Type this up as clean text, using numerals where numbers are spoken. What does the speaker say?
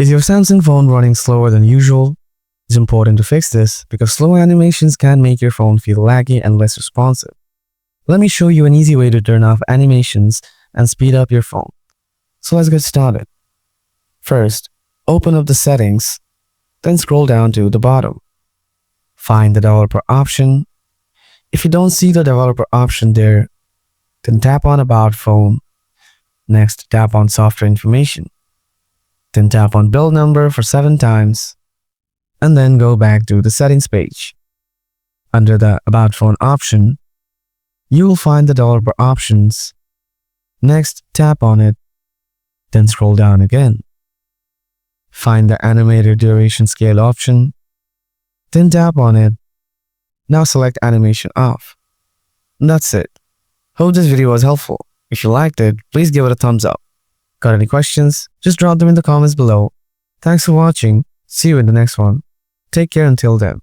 Is your Samsung phone running slower than usual? It's important to fix this because slow animations can make your phone feel laggy and less responsive. Let me show you an easy way to turn off animations and speed up your phone. So let's get started. First, open up the settings, then scroll down to the bottom. Find the developer option. If you don't see the developer option there, then tap on About Phone. Next, tap on Software Information. Then tap on Build Number for 7 times. And then go back to the Settings page. Under the About Phone option, you will find the developer options. Next, tap on it. Then scroll down again. Find the Animated Duration Scale option. Then tap on it. Now select Animation Off. And that's it. Hope this video was helpful. If you liked it, please give it a thumbs up. Got any questions? Just drop them in the comments below. Thanks for watching. See you in the next one. Take care until then.